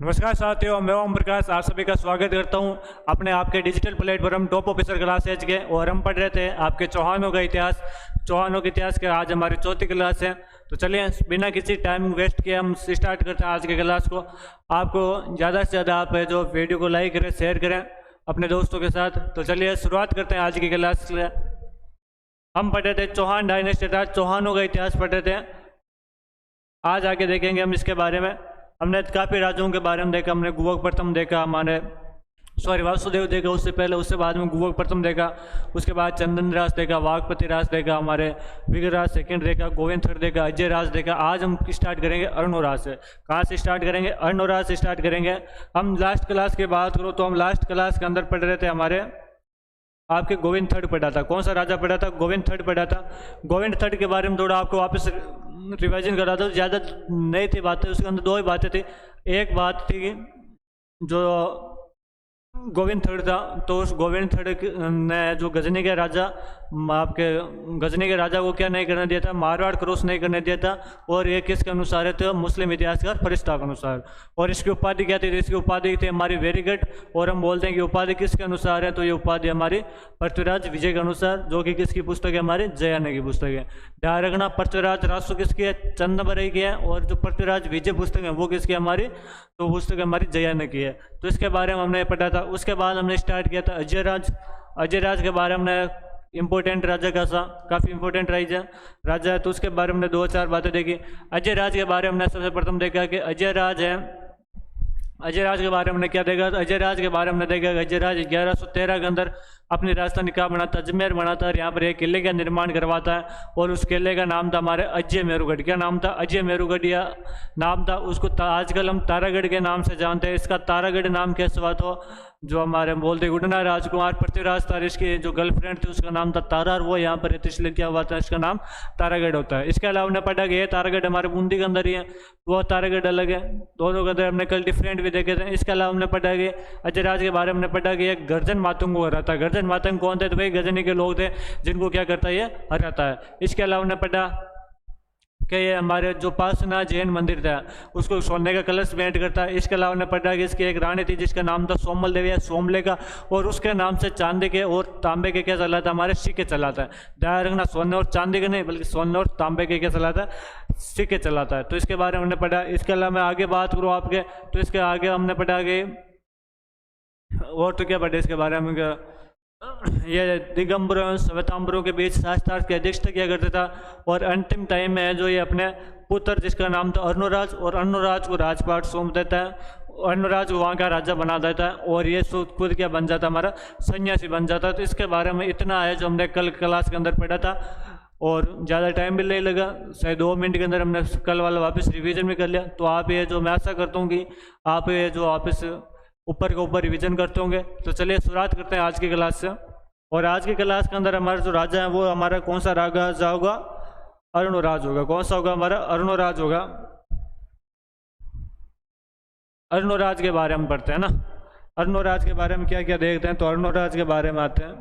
नमस्कार साथियों, मैं ओम प्रकाश आप सभी का स्वागत करता हूं अपने आपके digital platform top officer classes के। और हम पढ़ रहे थे आपके चौहानों का इतिहास। चौहानों के इतिहास के आज हमारी चौथी क्लास है। तो चलिए बिना किसी टाइम वेस्ट किए हम स्टार्ट करते हैं आज के क्लास को। आपको ज़्यादा से ज़्यादा आप जो वीडियो को लाइक करें, शेयर करें अपने दोस्तों के साथ। तो चलिए शुरुआत करते हैं आज की क्लास के। हम पढ़ रहे थे चौहान डायनेस्टी था, चौहानों का इतिहास पढ़ रहे थे। आज आगे देखेंगे हम इसके बारे में। हमने काफ़ी राजाओं के बारे में देखा। हमने गुवक प्रथम देखा, हमारे वासुदेव देखा, उससे बाद में गुवक प्रथम देखा। उसके बाद चंदन राज देखा, वाघपति राज देखा, हमारे विग्रराज सेकंड देखा, गोविंद थर्ड देखा, अजय राज देखा। आज हम स्टार्ट करेंगे अर्णोराज से। कहाँ से स्टार्ट करेंगे? अर्णोराज से स्टार्ट करेंगे। हम लास्ट क्लास की बात करो तो हम लास्ट क्लास के अंदर पढ़ रहे थे हमारे आपके गोविंद थर्ड पढ़ा था। कौन सा राजा पढ़ा था? गोविंद थर्ड पढ़ा था। गोविंद थर्ड के बारे में थोड़ा आपको वापस रिवाइजन करा दो। ज़्यादा नहीं थी बातें, उसके अंदर दो ही बातें थी। एक बात थी कि जो गोविंद थर्ड था, तो उस गोविंद थर्ड ने जो गजनी के राजा आपके गजनी के राजा को क्या नहीं करने दिया था? मारवाड़ क्रॉस नहीं करने दिया था। और ये किसके अनुसार है? तो मुस्लिम इतिहासकार फरिश्ता के अनुसार। और इसकी उपाधि क्या थी? इसकी उपाधि थी हमारी वेरी गुड। और हम बोलते हैं कि उपाधि किसके अनुसार है? तो ये उपाधि हमारी पृथ्वीराज विजय के अनुसार, जो कि किसकी पुस्तक है? हमारे जयाने की पुस्तक है। ध्यान रखना, पृथ्वीराज रासो किसकी है? चंदबरई की है। और जो पृथ्वीराज विजय पुस्तक है वो किसकी? हमारी तो पुस्तक हमारी जयाने की है। तो इसके बारे में हमने पढ़ा था। उसके बाद हमने स्टार्ट किया था अजय राज। अजय राज के बारे में हमने इंपॉर्टेंट राजा का सा काफ़ी इंपॉर्टेंट राजा है, तो उसके बारे में हमने दो चार बातें देखी। अजय राज के बारे में हमने सबसे प्रथम देखा कि अजय राज है। अजय राज के बारे में हमने क्या देखा? अजय राज के बारे में हमने देखा कि अजय राज 1113 के अंदर अपनी राजधानी कहाँ बनाता? अजमेर बनाता है। यहाँ पर एक किले का निर्माण करवाता है। और उस किले का नाम था हमारे अजय मेरुगढ़। क्या नाम था? अजय मेरुगढ़ या नाम था। उसको आजकल हम तारागढ़ के नाम से जानते हैं। इसका तारागढ़ नाम कैसे हुआ? तो जो हमारे बोलते उड़ना राजकुमार पृथ्वीराज था, इसकी जो गर्लफ्रेंड थी उसका नाम था तारा, और वो यहाँ पर रहती, इसलिए क्या हुआ था? इसका नाम तारागढ़ होता है। इसके अलावा हमने पढ़ा कि ये तारागढ़ हमारे बूंदी के अंदर ही है, वो तारागढ़ अलग है। दोनों के अंदर हमने कल डिफरेंट भी देखे थे। इसके अलावा हमने पढ़ा कि अजय राज के बारे में हमने पढ़ा कि एक गर्जन मातंग को हराता है। गर्जन मातंग कौन थे? तो भाई गजनी के लोग थे जिनको क्या करता है? ये हराता है। इसके अलावा हमने पढ़ा कि ये हमारे जो पासना जैन मंदिर था उसको सोने का कलश पेंट करता है। इसके अलावा ने पढ़ा कि इसकी एक रानी थी जिसका नाम था सोमल देवी या सोमले का, और उसके नाम से चांदी के और तांबे के क्या चला था? हमारे सिक्के चलाता है। ध्यान रखना, सोने और चांदी के नहीं बल्कि सोने और तांबे के क्या चलाता है? सिक्के चलाता है। तो इसके बारे में हमने पढ़ा। इसके अलावा मैं आगे बात करूँ आपके, तो इसके आगे हमने पढ़ा कि और तो क्या पढ़ा इसके बारे में? ये दिगंबरों और श्वेतांबरों के बीच शास्त्रार्थ की अध्यक्षता किया करता था। और अंतिम टाइम में जो ये अपने पुत्र जिसका नाम था अर्णोराज, और अर्णोराज को राजपाट सौंप देता है। अर्णोराज को वहाँ का राजा बना देता है। और ये खुद क्या बन जाता? हमारा सन्यासी बन जाता है। तो इसके बारे में इतना है जो हमने कल क्लास के अंदर पढ़ा था। और ज़्यादा टाइम भी नहीं लगा, शायद 2 मिनट के अंदर हमने कल वाला वापस रिवीजन भी कर लिया। तो आप ये जो मैं आशा करता हूँ कि आप ये जो वापस ऊपर के ऊपर रिवीजन करते होंगे। तो चलिए शुरुआत करते हैं आज की क्लास से। और आज की क्लास के अंदर हमारा जो राजा है वो हमारा कौन सा राजा होगा? अर्णोराज होगा। कौन सा होगा? हमारा अर्णोराज होगा। अर्णोराज के बारे में पढ़ते हैं ना। अर्णोराज के बारे में क्या क्या देखते हैं? तो अर्णोराज के बारे में आते हैं।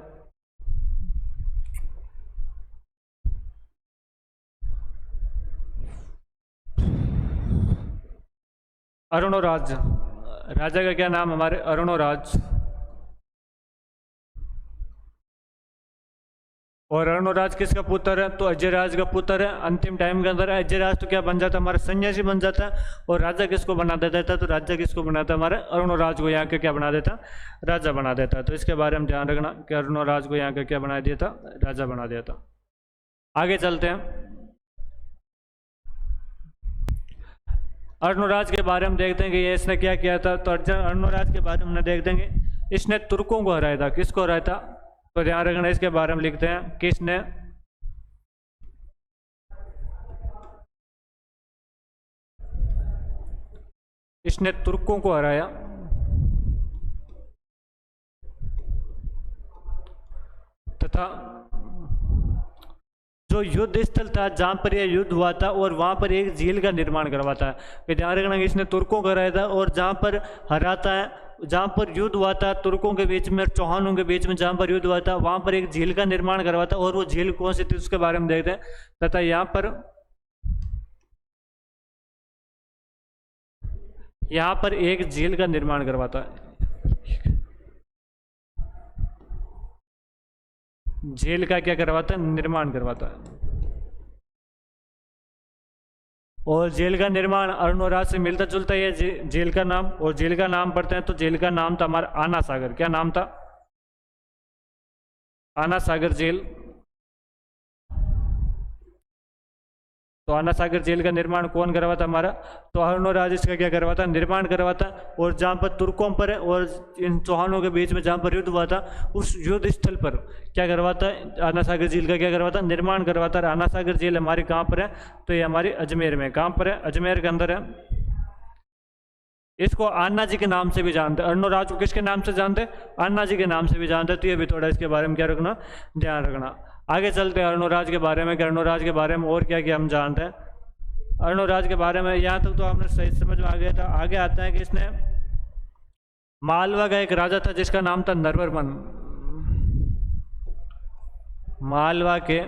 अर्णोराज राजा का क्या नाम? हमारे अर्णोराज। और अर्णोराज किसका पुत्र है? तो अजय राज का पुत्र है। अंतिम टाइम के अंदर अजय राज तो क्या बन जाता है? हमारा सन्यासी बन जाता है। और राजा किसको बना देता था? तो राजा किसको बनाता है? हमारे अर्णोराज को यहाँ का क्या बना देता? राजा बना देता। तो इसके बारे में ध्यान रखना कि अर्णोराज को यहाँ का क्या बना दिया था? राजा बना दिया था। आगे चलते हैं। अर्णोराज के बारे में देखते हैं कि ये इसने क्या किया था। तो अर्णोराज के बारे में देखते हैं कि इसने तुर्कों को हराया था। किसको हराया था? तो ध्यान रखना, इसके बारे में लिखते हैं किसने इसने तुर्कों को हराया। तथा जो युद्ध स्थल था जहाँ पर यह युद्ध हुआ था, और वहाँ पर एक झील का निर्माण करवाता है। ध्यान रखना कि इसने तुर्कों को हराया था। और जहाँ पर हराता है, जहाँ पर युद्ध हुआ था तुर्कों के बीच में और चौहानों के बीच में, जहाँ पर युद्ध हुआ था वहाँ पर एक झील का निर्माण करवाता है। और वो झील कौन सी थी उसके बारे में देखते हैं। तथा यहाँ पर यहाँ पर एक झील का निर्माण करवाता है, झील का क्या करवाता है, निर्माण करवाता है। और झील का निर्माण अरुणोराज से मिलता जुलता है झील का नाम। और झील का नाम पढ़ते हैं तो झील का नाम था हमारा आना सागर। क्या नाम था, आना सागर झील। तो आना सागर झील का निर्माण कौन करवाता हमारा, तो अरुणोराज इसका क्या करवाता, निर्माण करवाता। और जहाँ पर तुर्कों पर और इन चौहानों के बीच में जहाँ पर युद्ध हुआ था, उस युद्ध स्थल पर क्या करवाता है, आना सागर झील का क्या करवाता, निर्माण करवाता। आना सागर झील हमारी कहाँ पर है, तो ये हमारी अजमेर में। कहाँ पर है, अजमेर के अंदर है। इसको अन्ना जी के नाम से भी जानते हैं। अरुणोराज को किसके नाम से जानते हैं, अन्ना जी के नाम से भी जानते हैं। तो ये भी थोड़ा इसके बारे में क्या रखना, ध्यान रखना। आगे चलते हैं अरुणोराज के बारे में कि अरुणोराज के बारे में और क्या क्या हम जानते हैं। अरुणोराज के बारे में यहाँ तक तो आपने सही समझ में आ गया था। आगे आता है कि इसने मालवा का एक राजा था जिसका नाम था नरवर्मन। मालवा के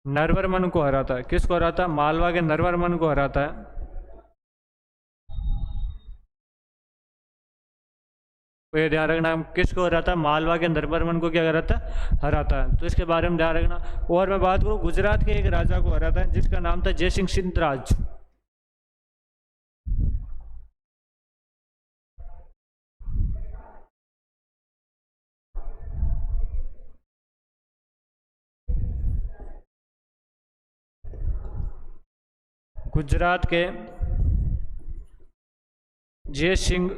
नरवर्मन को हराता है। किसको हराता है, मालवा के नरवर्मन को हराता है। तो ये ध्यान रखना, किसको हराता है, मालवा के नरवर्मन को क्या कराता है, हराता है। तो इसके बारे में ध्यान रखना। और मैं बात करूँ गुजरात के एक राजा को हराता है जिसका नाम था जयसिंह सिंधराज। गुजरात के जयसिंह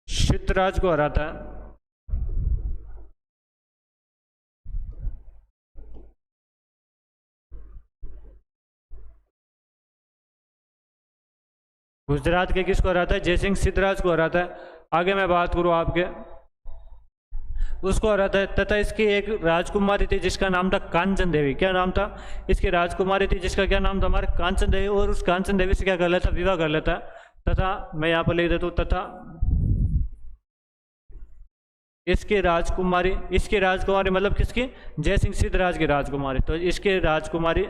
सिद्धराज को हराता है। गुजरात के किसको हराता है, जयसिंह सिद्धराज को हराता है। आगे मैं बात करूं आपके, उसको हराता है। तथा इसकी एक राजकुमारी थी जिसका नाम था कांचन देवी। क्या नाम था, इसकी राजकुमारी थी जिसका क्या नाम था, हमारे कांचन देवी। और उस कांचन देवी से क्या कर लेता, विवाह कर लेता है। तथा मैं यहाँ पर लिख देता हूँ, तथा इसकी राजकुमारी मतलब किसकी, जयसिंह सिद्धराज की राजकुमारी। तो इसकी राजकुमारी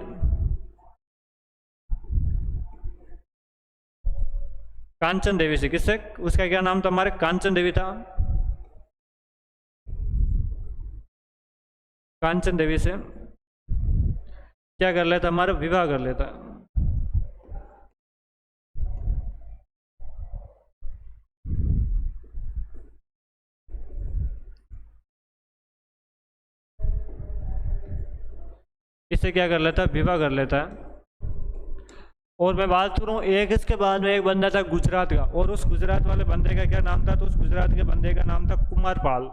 कांचन देवी से, किससे, उसका क्या नाम था, हमारे कांचन देवी था। कांचन देवी से क्या कर लेता, हमारा विवाह कर लेता। इससे क्या कर लेता है, विवाह कर लेता है। और मैं बात करूं एक इसके बाद में एक बंदा था गुजरात का, और उस गुजरात वाले बंदे का क्या नाम था, तो उस गुजरात के बंदे का नाम था कुमारपाल।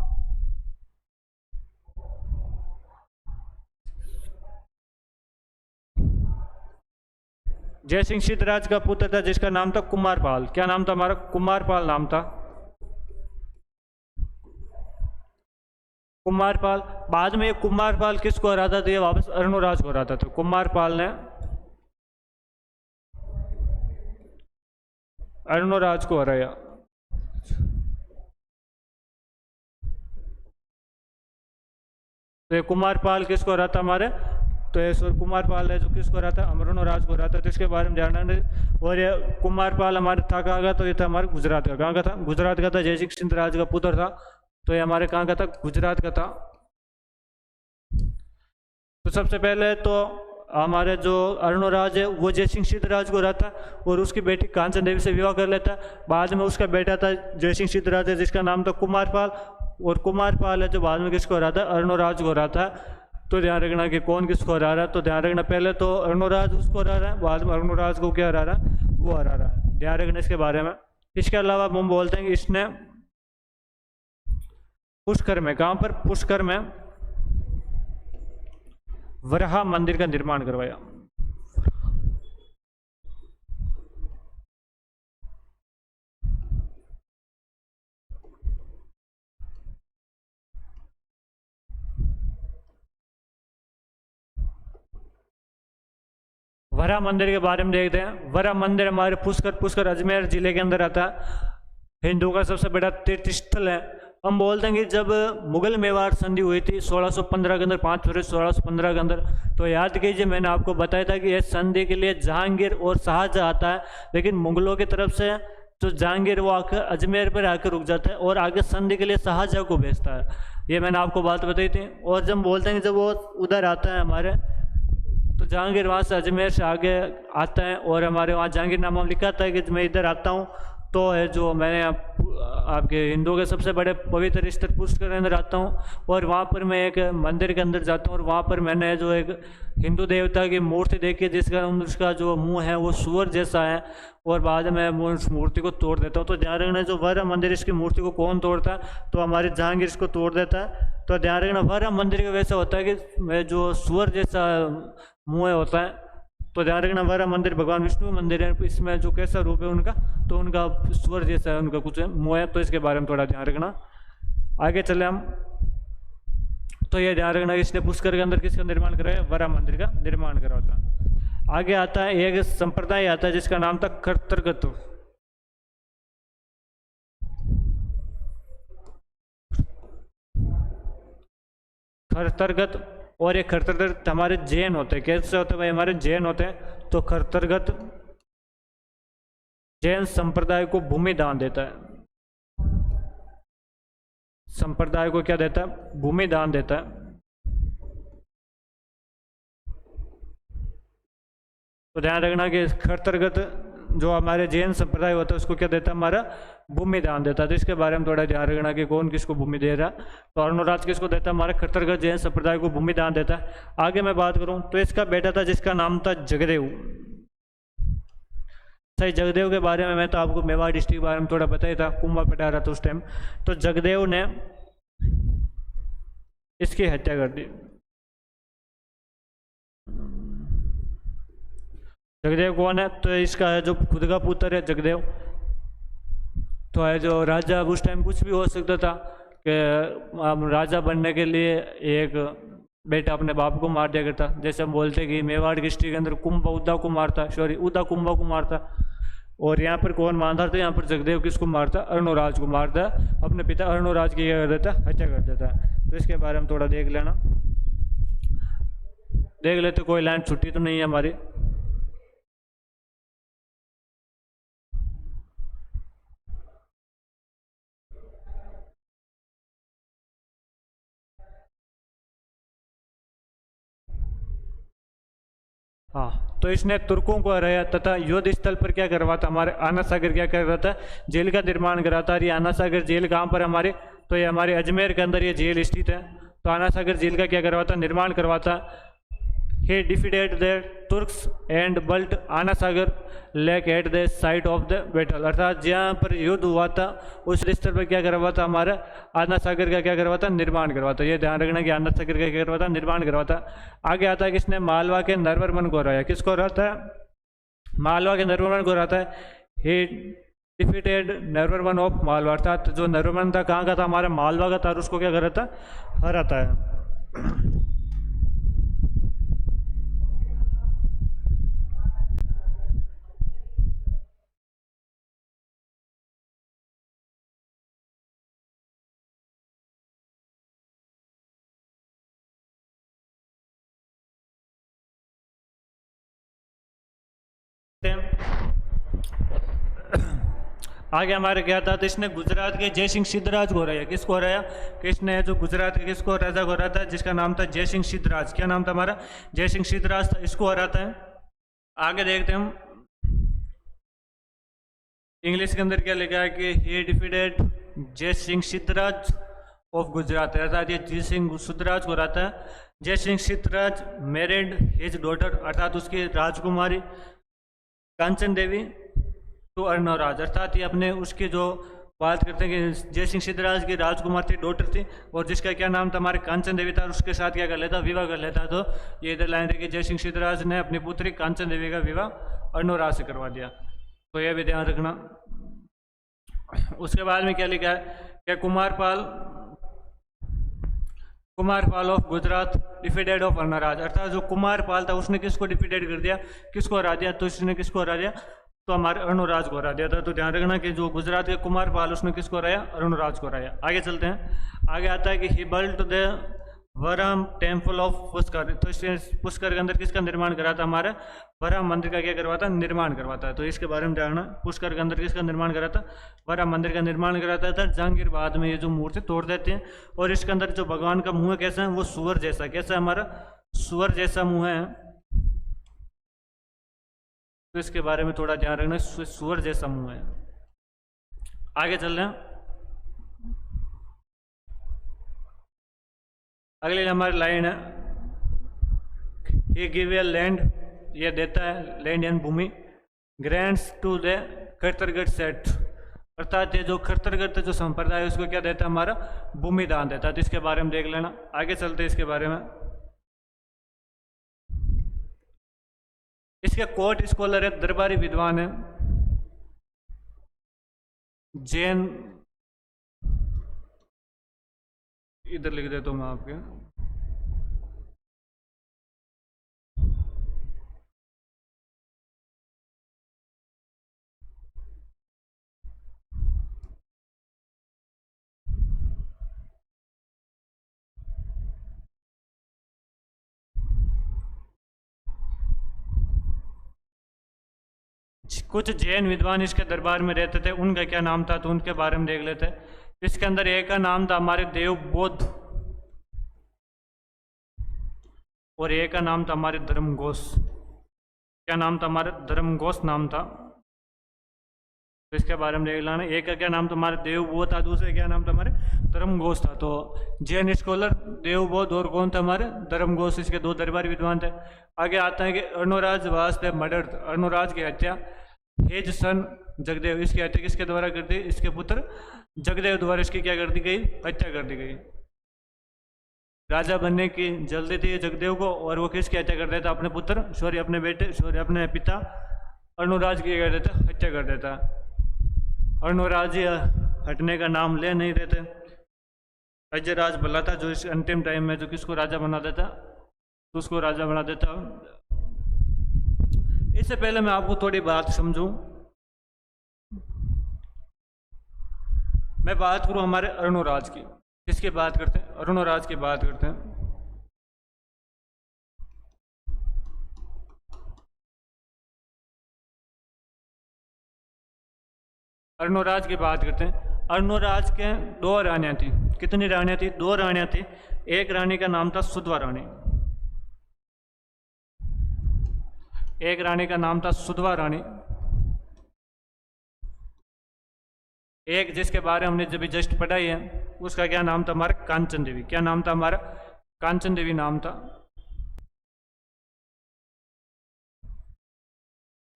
जयसिंह सिद्धराज का पुत्र था जिसका नाम था कुमारपाल। क्या नाम था हमारा, कुमारपाल नाम था, कुमारपाल। बाद में कुमारपाल किसको हराता था, ये वापस अरुणोराज को हराता था। कुमारपाल ने अरुणोराज को हराया। तो ये कुमारपाल किसको हराता हमारे, तो ये कुमारपाल है जो किसको हराता, अरुणोराज को हराता। तो इसके बारे में ध्यान रखना। और ये कुमारपाल हमारे था कहाँ का, तो ये था हमारे गुजरात का। कहाँ का था, गुजरात का था। जयसिंह सिद्धराज का पुत्र था। तो ये हमारे कहाँ का था, गुजरात का था। तो सबसे पहले तो हमारे जो अरुणोराज है वो जयसिंह सिद्धराज को हराता और उसकी बेटी कांचन देवी से विवाह कर लेता। बाद में उसका बेटा था जयसिंह सिद्धराज है जिसका नाम था कुमारपाल। और कुमारपाल है जो बाद में किसको हराता है, अरुणोराज को हराता है। तो ध्यान रखना कि कौन किसको हरा रहा है। तो ध्यान रखना, पहले तो अरुणोराज उसको हरा रहा है, बाद में अरुणोराज को क्या हरा रहा है, वो हरा रहा है। ध्यान रखना इसके बारे में। इसके अलावा हम बोलते हैं कि इसने पुष्कर में, कहाँ पर, पुष्कर में वराह मंदिर का निर्माण करवाया। वरा मंदिर के बारे में देखते हैं। वरा मंदिर हमारे पुष्कर अजमेर जिले के अंदर आता है। हिंदू का सबसे बड़ा तीर्थ स्थल है। हम बोलते हैं कि जब मुगल मेवाड़ संधि हुई थी 1615 के अंदर, 5 फरवरी 1615 के अंदर, तो याद कीजिए मैंने आपको बताया था कि इस संधि के लिए जहांगीर और शाहजहाँ आता है, लेकिन मुगलों की तरफ से जो जहांगीर वो आकर अजमेर पर आकर रुक जाता है और आगे संधि के लिए शाहजहाँ को भेजता है। ये मैंने आपको बात बताई थी। और जब बोलते हैं कि जब वो उधर आता है हमारे, तो जहांगीर वहाँ से अजमेर से आगे आता है और हमारे वहाँ जहांगीरनामा में लिखा था कि मैं इधर आता हूँ तो है जो मैंने आपके हिंदुओं के सबसे बड़े पवित्र स्थल पुष्कर के अंदर आता हूँ, और वहाँ पर मैं एक मंदिर के अंदर जाता हूँ और वहाँ पर मैंने जो एक हिंदू देवता की मूर्ति देखी जिसका उसका जो मुंह है वो सूअर जैसा है, और बाद में उस मूर्ति को तोड़ देता हूँ। तो ध्यान रखना जो वह मंदिर इसकी मूर्ति को कौन तोड़ता है, तो हमारे जहांगीर इसको तोड़ देता है। तो ध्यान रखना वह मंदिर का वैसा होता है कि जो सूअर जैसा मुँह होता है, तो ध्यान रखना वह मंदिर भगवान विष्णु का मंदिर है, इसमें जो कैसा रूप है उनका, तो उनका स्वर जैसा है, उनका कुछ मुँह है, तो इसके बारे में थोड़ा ध्यान रखना। आगे चले हम, तो ये ध्यान रखना इसने पुष्कर के अंदर किसका निर्माण कराया, वरा मंदिर का निर्माण करा था। आगे आता है एक संप्रदाय आता है जिसका नाम था खरतरगत। खरतरगत और एक खरतरगत हमारे जैन होते हैं। कैसे होते हैं भाई, हमारे जैन होते हैं। तो खरतरगत जैन संप्रदाय को भूमि दान देता है, संप्रदाय को क्या देता है, भूमि दान देता है। तो ध्यान रखना कि खरतरगत जो हमारे जैन संप्रदाय होता है उसको क्या देता है, हमारा भूमि दान देता है। तो इसके बारे में थोड़ा ध्यान रखना कि कौन किसको भूमि दे रहा है। तो अर्णोराज किसको देता है, हमारा खरतरगत जैन संप्रदाय को भूमि दान देता है। आगे मैं बात करूं तो इसका बेटा था जिसका नाम था जगदेव। सही, जगदेव के बारे में मैं तो आपको मेवाड़ डिस्ट्रिक्ट के बारे में थोड़ा बताया था, कुंभा पटा रहा था उस टाइम। तो जगदेव ने इसकी हत्या कर दी। जगदेव कौन है, तो इसका है जो खुद का पुत्र है जगदेव। तो है जो राजा, उस टाइम कुछ भी हो सकता था कि राजा बनने के लिए एक बेटा अपने बाप को मार दिया करता। जैसे हम बोलते कि मेवाड़ डिस्ट्रिक्ट के अंदर कुंभा उदा को मारता, सॉरी उदा कुंभा को मारता। और यहाँ पर कौन मारता था, यहाँ पर जगदेव किसको मारता, अर्णोराज को मारता, अपने पिता अर्णोराज की क्या कर देता, हत्या कर देता। तो इसके बारे में थोड़ा देख लेना, देख लेते कोई लाइन छुट्टी तो नहीं है हमारी। हाँ, तो इसने तुर्कों को हराया तथा युद्ध स्थल पर क्या करवाता, हमारे आना सागर क्या कर रहा था, जेल का निर्माण कराता। ये आना सागर जेल कहाँ पर हमारे, तो ये हमारे अजमेर के अंदर ये जेल स्थित है। तो आना सागर जेल का क्या करवाता, निर्माण करवाता। he defeated the Turks and built Ana Sagar lake at the site of the battle, अर्थात जहाँ पर युद्ध हुआ था उस स्थल पर क्या करवाता, हमारा आना सागर का क्या करवाता, निर्माण करवाता। ये ध्यान रखना कि आना सागर का क्या करवाता, निर्माण करवाता। आगे आता है किसने, मालवा के नरवर्मन को हराया। किसको हराता है, मालवा के नरवर्मन को हराता है। he defeated Naravarman of Malwa, अर्थात जो नरवर्मन था कहाँ का था, हमारा मालवा का था, और उसको क्या कराता, हराता है। आगे हमारे क्या था, तो इसने गुजरात के जय सिंह सिद्धराज को हराया। किसको हराया, किसने जो गुजरात के किसको राजा को हराया था, जिसका नाम था जय सिंह सिद्धराज। क्या नाम था हमारा, जय सिंह सिद्धराज था, इसको हराता है। आगे देखते हैं हम, इंग्लिश के अंदर क्या लिखा है कि ही डिफीटेड जय सिंह सिद्धराज ऑफ गुजरात, अर्थात ये जय सिंह सिद्धराज को हराता है। जय Singh Siddharaj married his daughter, अर्थात उसकी राजकुमारी कांचन देवी टू अर्णोराज, अर्थात ये अपने उसकी जो बात करते हैं कि जय सिंह सिद्धराज की राजकुमार थी, डॉटर थी, और जिसका क्या नाम था, हमारे कांचन देवी था, और उसके साथ क्या कर लेता, विवाह कर लेता। तो ये इधर लाइन रही, जय सिंह सिद्धराज ने अपनी पुत्री कांचन देवी का विवाह अर्णोराज से करवा दिया। तो यह भी ध्यान रखना। उसके बाद में क्या लिखा है कि Kumarpal of Gujarat defeated of Arnoraj, अर्थात जो कुमारपाल था उसने किसको डिफीटेड कर दिया, किसको हरा दिया, तो इसने किसको हरा दिया, तो हमारे अर्णोराज को हरा दिया था। तो ध्यान रखना कि जो गुजरात के कुमारपाल उसने किसको हराया, अर्णोराज को हराया। आगे चलते हैं, आगे आता है कि he built the Varaha temple of Pushkar. तो इस पुष्कर के अंदर किसका निर्माण करा था, हमारा वरम मंदिर का क्या करवाता, निर्माण करवाता है। तो इसके बारे में जानना, पुष्कर के अंदर किसका निर्माण करा था, वरम मंदिर का निर्माण कराता था। जहांगीर बाद में ये जो मूर्ति तोड़ देते हैं, और इसके अंदर जो भगवान का मुंह है कैसा है, वो सुअर जैसा, कैसा है हमारा, सुअर जैसा मुंह है। तो इसके बारे में थोड़ा ध्यान रखना, सुअर जैसा मुंह है। आगे चल रहे हैं, अगली हमारी लाइन है, ही गिव ए लैंड, ये देता है लैंड यानी भूमि, ग्रांट्स टू द खरतरगढ़ सेट, अर्थात ये जो खरतरगढ़ जो संप्रदाय है उसको क्या देता है, हमारा भूमि दान देता है। तो इसके बारे में देख लेना। आगे चलते हैं इसके बारे में। इसके कोर्ट स्कॉलर है, दरबारी विद्वान है, जैन, इधर लिख देता हूं मैं आपके, कुछ जैन विद्वान इसके दरबार में रहते थे, उनका क्या नाम था, तो उनके बारे में देख लेते हैं। इसके अंदर एक का नाम था हमारे देवबोध, और एक का नाम था हमारे धर्मघोष। क्या नाम था, हमारे धर्मघोष नाम था। तो इसके बारे में देख लेना। एक का क्या नाम था, हमारे देवबोध था, दूसरे क्या नाम था, हमारे धर्मघोष था। तो जैन स्कॉलर देवबोध और कौन था, हमारे धर्मघोष, इसके दो दरबारी विद्वान थे। आगे आता है कि अर्णोराज वास द मर्डर, अर्णोराज की हत्या हेज सन जगदेव, इसकी हत्या किसके द्वारा कर दी, इसके पुत्र जगदेव द्वारा इसकी क्या कर दी गई, हत्या कर दी गई। राजा बनने की जल्दी थी जगदेव को, और वो किसकी हत्या कर देता, अपने पुत्र सॉरी अपने बेटे सॉरी अपने पिता अर्णोराज की कर देता, हत्या कर देता। अर्णोराज हटने का नाम ले नहीं देते। अजयराज भला था, जो इस अंतिम टाइम में जो किसको राजा बना देता, तो उसको राजा बना देता। इससे पहले मैं आपको थोड़ी बात समझूं, मैं बात करूं हमारे अर्णोराज की। किसकी बात करते हैं, अर्णोराज की बात करते हैं। अर्णोराज की बात करते हैं। अर्णोराज के दो रानियां थी। कितनी रानियां थी, दो रानियां थी। एक रानी का नाम था सुधवा रानी, एक रानी का नाम था सुधवा रानी, एक जिसके बारे में हमने जब जस्ट पढ़ाई है उसका क्या नाम था, हमारा कांचन देवी। क्या नाम था, हमारा कांचन देवी नाम था।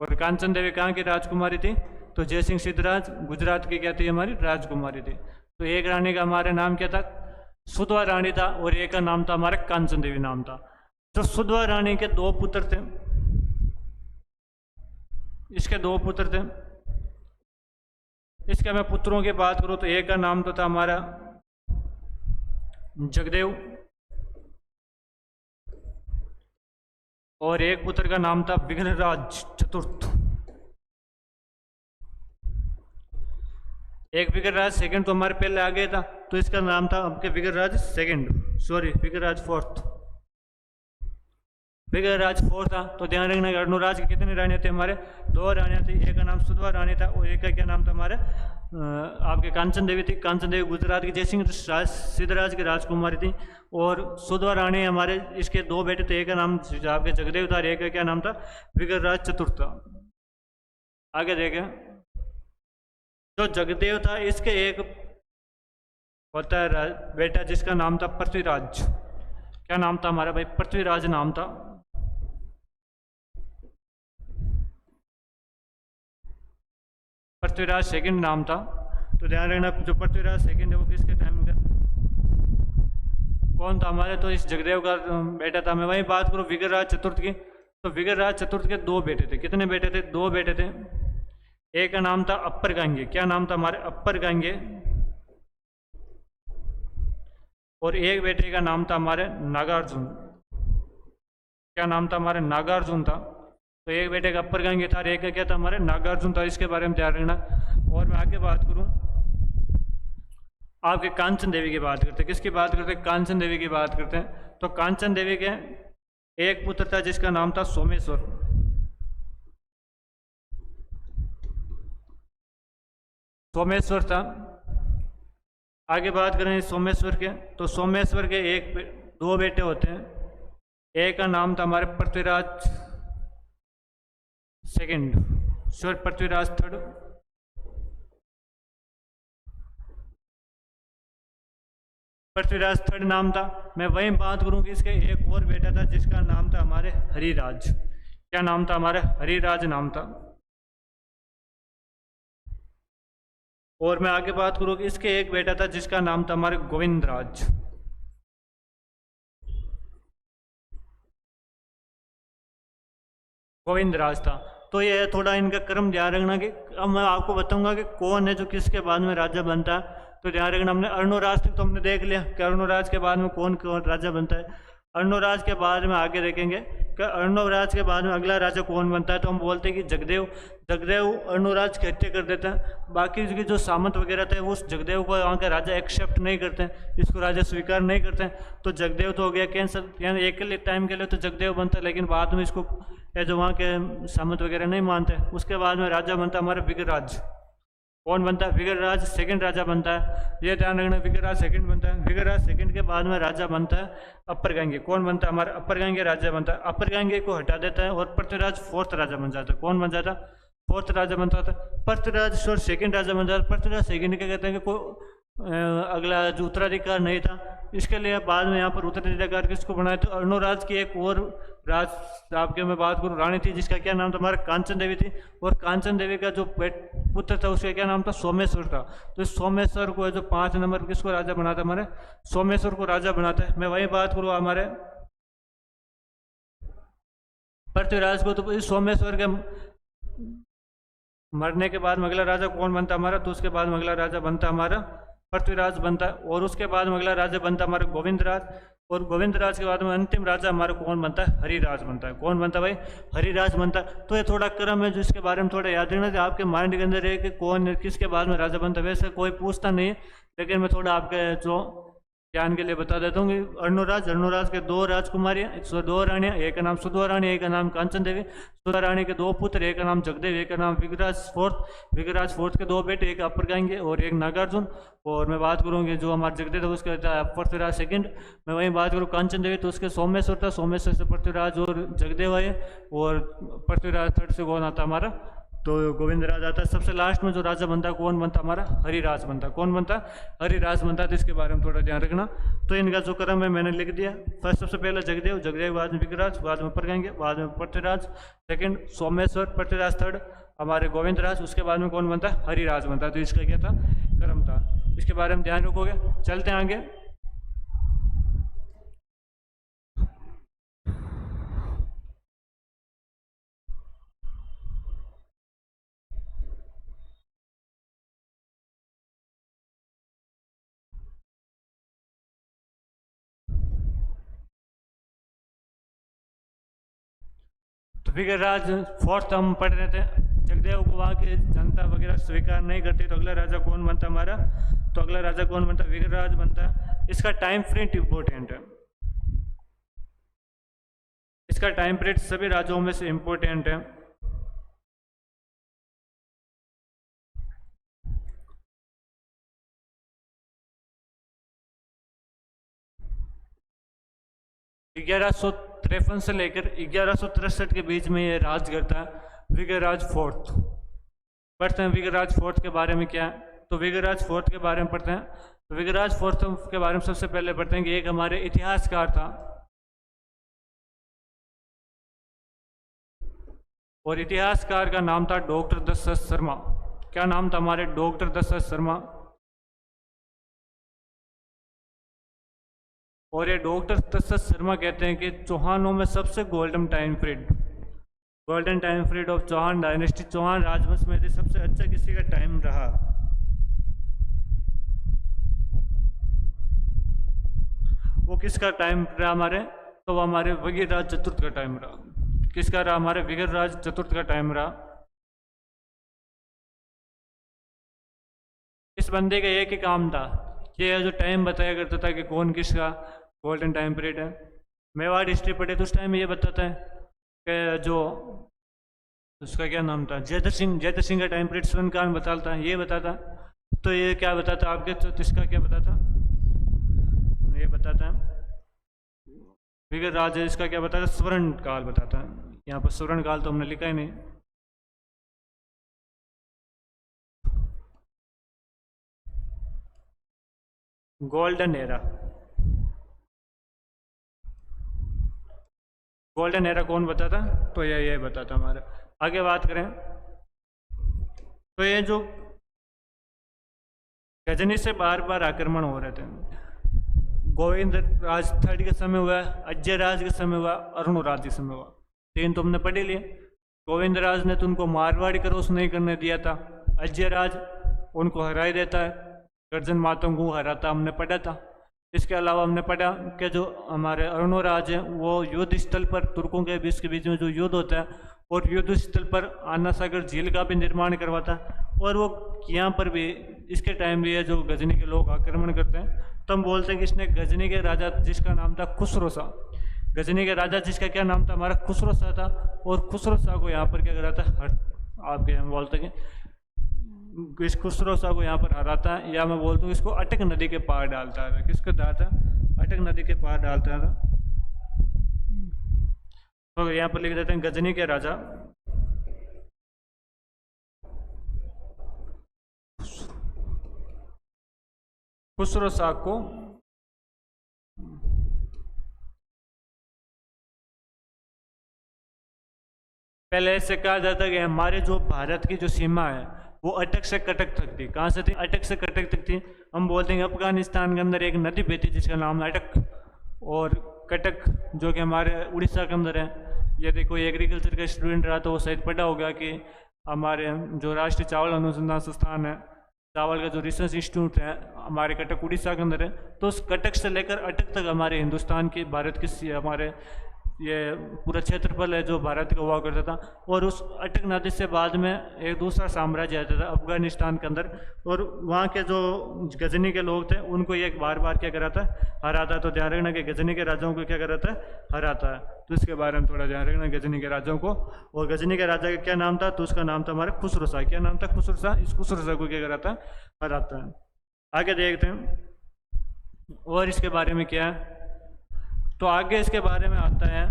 और कांचन देवी कहाँ की राजकुमारी थी, तो जयसिंह सिद्धराज गुजरात की क्या थी, हमारी राजकुमारी थी। तो एक रानी का हमारा नाम क्या था, सुधवा रानी था, और एक का नाम था हमारा कांचन देवी नाम था। तो सुधवा रानी के दो पुत्र थे, इसके दो पुत्र थे। इसके मैं पुत्रों की बात करूं तो एक का नाम तो था हमारा जगदेव, और एक पुत्र का नाम था विघ्नराज चतुर्थ। एक विघ्नराज सेकंड तो हमारे पहले आ गया था, तो इसका नाम था आपके Vighnaraj second sorry Vighnaraj fourth, Vighnaraj fourth था। तो ध्यान रखना कि अर्णोराज की कितनी रानियां थी, हमारे दो रानियां थी। एक का नाम सुधवा रानी था, और एक का क्या नाम था, हमारे आपके कांचन देवी थी। कांचन देवी गुजरात की जयसिंह सिद्धराज की राजकुमारी थी। और सुधवा रानी हमारे इसके दो बेटे थे, एक का नाम आपके जगदेव था, एक का क्या नाम था, विघ्नराज चतुर्थ था। आगे देखें, जो जगदेव था इसके एक होता है बेटा जिसका नाम था पृथ्वीराज। क्या नाम था हमारा भाई, पृथ्वीराज नाम था। पृथ्वीराज सेकंड नाम था। तो ध्यान रखना जो पृथ्वीराज सेकंड है वो किसके टाइम का कौन था हमारे, तो इस जगदेव का बेटा था। मैं वही बात करूं विघ्नराज चतुर्थ की, तो विघ्नराज चतुर्थ के दो बेटे थे। कितने बेटे थे, दो बेटे थे। एक का नाम था अपर गांगे। क्या नाम था हमारे, अपर गांगे। और एक बेटे का नाम था हमारे नागार्जुन। क्या नाम था हमारे, नागार्जुन था। तो एक बेटे का अप्पर गांगी था, एक का क्या था हमारे नागार्जुन था, इसके बारे में ध्यान रखना। और मैं आगे बात करूं, आपके कांचन देवी की बात करते हैं। किसकी बात करते हैं? कांचन देवी की बात करते हैं। तो कांचन देवी के एक पुत्र था जिसका नाम था सोमेश्वर। सोमेश्वर था। आगे बात करें सोमेश्वर के, तो सोमेश्वर के दो बेटे होते हैं। एक का नाम था हमारे Prithviraj second, sorry Prithviraj third. Prithviraj third नाम था। मैं वहीं बात करूं कि इसके एक और बेटा था जिसका नाम था हमारे हरिराज। क्या नाम था? हमारे हरिराज नाम था। और मैं आगे बात करूं कि इसके एक बेटा था जिसका नाम था हमारे गोविंदराज। गोविंदराज था। तो ये थोड़ा इनका क्रम ध्यान रखना कि अब मैं आपको बताऊंगा कि कौन है जो किसके बाद में राजा बनता है। तो ध्यान रखना, हमने अर्णोराज तक तो हमने देख लिया कि अर्णोराज के बाद में कौन कौन राजा बनता है। अर्णोराज के बाद में आगे देखेंगे कि अर्णोराज के बाद में अगला राजा कौन बनता है। तो हम बोलते हैं कि जगदेव। जगदेव अर्णोराज की हत्या कर देता है। बाकी के जो सामंत वगैरह थे वो उस जगदेव को वहाँ के राजा एक्सेप्ट नहीं करते हैं, इसको राजा स्वीकार नहीं करते हैं। तो जगदेव तो हो गया कैंसल, यानी एक टाइम के लिए तो जगदेव बनता है, लेकिन बाद में इसको जो वहाँ के सामंत वगैरह नहीं मानते। उसके बाद में राजा बनता है हमारा विग्रराज। कौन बनता है? विग्रराज सेकंड राजा बनता है। ये ध्यान रखना, विग्रराज सेकंड बनता है। विग्रराज सेकंड के बाद में राजा बनता है अपर गांगी। कौन बनता है? हमारा अपर गांगी राजा बनता है। अपर गांगी को हटा देता है और पृथ्वीराज फोर्थ राजा बन जाता है। कौन बन जाता? फोर्थ राजा बनता था। पृथ्वीराज सेकंड राजा बन जाता। पृथ्वीराज सेकंड क्या कहते हैं कि कोई अगला जो उत्तराधिकार नहीं था, इसके लिए बाद में यहाँ पर उत्तराधिकार किसको बनाया? तो अर्णोराज की एक और राज आपके मैं बात करूँ रानी थी जिसका क्या नाम था? हमारा कांचन देवी थी। और कांचन देवी का जो पुत्र था उसका क्या नाम था? सोमेश्वर था। तो इस सोमेश्वर को जो 5 नंबर किसको राजा बनाता? हमारे सोमेश्वर को राजा बनाता है। मैं वही बात करूँ हमारे पृथ्वीराज को, तो इस सोमेश्वर के मरने के बाद अगला राजा कौन बनता हमारा? तो उसके बाद अगला राजा बनता हमारा पृथ्वीराज बनता है। और उसके बाद अगला राजा बनता हमारा गोविंदराज। और गोविंदराज के बाद में अंतिम राजा हमारा कौन बनता है? हरिराज बनता है। कौन बनता है भाई? हरिराज बनता है। तो ये थोड़ा क्रम है जो इसके बारे में थोड़ा याद रखना, आपके माइंड के अंदर है कि कौन किसके बाद में राजा बनता है। वैसे कोई पूछता नहीं है, लेकिन मैं थोड़ा आपके जो ज्ञान के लिए बता देता हूँ कि अर्णोराज के 2 राजकुमारियाँ, 102 रानियाँ, एक का नाम सुधा रानी, एक का नाम कांचन देवी। सुधा रानी के 2 पुत्र, एक का नाम जगदेव, एक का नाम विग्रराज फोर्थ के 2 बेटे, एक अपर गांगी और एक नागार्जुन। और मैं बात करूँगी जो हमारे जगदेव था उसका था पृथ्वीराज सेकंड। मैं वहीं बात करूँ कांचन देवी तो उसके सोमेश्वर था। सोमेश्वर से पृथ्वीराज और जगदेव आए। और पृथ्वीराज थर्ड से कौन आता हमारा? तो गोविंदराज आता है। सबसे लास्ट में जो राजा बनता है कौन बनता? हमारा हरिराज बनता। कौन बनता? हरिराज बनता। तो इसके बारे में थोड़ा ध्यान रखना। तो इनका जो क्रम है मैंने लिख दिया। फर्स्ट सबसे पहले जगदेव, जगदेव बाद में विग्रराज, बाद में अपर गांगी, बाद में पृथ्वीराज सेकंड, सोमेश्वर, पृथ्वीराज थर्ड, हमारे गोविंदराज। उसके बाद में कौन बनता? हरिराज बनता। तो इसका क्या था? क्रम था। इसके बारे में ध्यान रखोगे। चलते हैं आगे। तो विग्रराज फोर्थ हम पढ़ रहे थे। जगदेव को वहाँ की जनता वगैरह स्वीकार नहीं करती। तो अगला राजा कौन बनता हमारा? तो अगला राजा कौन बनता? विग्रराज बनता है। इसका टाइम फ्रेम इंपॉर्टेंट है। इसका टाइम पीरियड सभी राज्यों में से इंपॉर्टेंट है। ग्यारह सौ 53 से लेकर 1163 के बीच में ये राज करता है विग्रराज फोर्थ। पढ़ते हैं विग्रराज फोर्थ के बारे में क्या है। तो विग्रराज फोर्थ के बारे में पढ़ते हैं। तो विग्रराज फोर्थ के बारे में सबसे पहले पढ़ते हैं कि एक हमारे इतिहासकार था और इतिहासकार का नाम था डॉक्टर दशरथ शर्मा। क्या नाम था हमारे? डॉक्टर दशरथ शर्मा। और ये डॉक्टर दशरथ शर्मा कहते हैं कि चौहानों में सबसे golden time period of Chauhan dynasty, Chauhan राजवंश में से सबसे अच्छा किसी का टाइम रहा। वो किसका टाइम रहा हमारे? तो वो हमारे भगीरथ चतुर्थ का टाइम रहा। किसका रहा, हमारे विग्रहराज चतुर्थ का टाइम रहा। इस बंदे का एक ही काम था, ये जो टाइम बताया करता था कि कौन किसका गोल्डन टाइम पीरियड है। मेवाड़ हिस्ट्री पढ़े तो उस टाइम ये बताता है कि जो उसका क्या नाम था, जयद्रथ सिंह का टाइम पीरियड स्वर्ण काल बताता है, ये बताता। तो ये क्या बताता आपके, तो इसका क्या बताता, ये बताता है विग्रहराज, इसका क्या बताता, स्वर्ण काल बताता है। यहाँ पर स्वर्ण काल तो हमने लिखा ही नहीं। गोल्डन एरा, गोल्डन एरा कौन बताता, तो ये बताता हमारा। आगे बात करें तो ये जो गजनी से बार बार आक्रमण हो रहे थे, गोविंद राज थर्ड के समय हुआ, अजय राज के समय हुआ, अरुण राज के समय हुआ। तीन तो हमने पढ़े लिए। गोविंद राज ने तो उनको मारवाड़ी क्रॉस नहीं करने दिया था, अजय राज उनको हराई देता है, गर्जन मातों को हराता, हमने पढ़ा था। इसके अलावा हमने पढ़ा कि जो हमारे अरुणोराज हैं वो युद्ध स्थल पर तुर्कों के बीच में जो युद्ध होता है, और युद्ध स्थल पर आना सागर झील का भी निर्माण करवाता है। और वो यहाँ पर भी इसके टाइम भी है जो गजनी के लोग आक्रमण करते हैं, तो हम बोलते हैं कि इसने गजनी के राजा जिसका नाम था खुसरो शाह, गजनी के राजा जिसका क्या नाम था हमारा, खुसरो शाह था। और खुसरो शाह को यहाँ पर क्या कराता है, आपके हम बोलते हैं कि इस खुसरो शाह को यहाँ पर हराता है, या मैं बोलता हूँ इसको अटक नदी के पार डालता था। किसको डालता, अटक नदी के पार डालता था। तो यहाँ पर लिख देते हैं गजनी के राजा खुसरो शाह को पहले ऐसे कहा जाता कि हमारे जो भारत की जो सीमा है वो अटक से कटक तक थी। कहाँ से थी, अटक से कटक तक थी। हम बोलते हैं अफगानिस्तान के अंदर एक नदी बहती जिसका नाम है अटक, और कटक जो कि हमारे उड़ीसा के अंदर है। यदि कोई एग्रीकल्चर का स्टूडेंट रहा तो वो शायद पढ़ा होगा कि हमारे जो राष्ट्रीय चावल अनुसंधान संस्थान है, चावल का जो रिसर्च इंस्टीट्यूट है हमारे कटक उड़ीसा के अंदर है। तो उस कटक से लेकर अटक तक हमारे हिंदुस्तान की, भारत की, हमारे ये पूरा क्षेत्रफल है जो भारत का हुआ करता था। और उस अटक नदी से बाद में एक दूसरा साम्राज्य आता था अफगानिस्तान के अंदर, और वहाँ के जो गजनी के लोग थे उनको ये बार बार क्या कराता है, हराता। तो ध्यान रखना कि गजनी के राजाओं को क्या कराता है, हराता है। तो इसके बारे में थोड़ा ध्यान रखना गजनी के राजाओं को। और गजनी के राजा का क्या नाम था, तो उसका नाम था हमारा खुसरो शाह। क्या नाम था, खुसरो शाह। इस खुसरो शाह को क्या कराता है, हराता है। आगे देखते हैं और इसके बारे में क्या है। तो आगे इसके बारे में आता है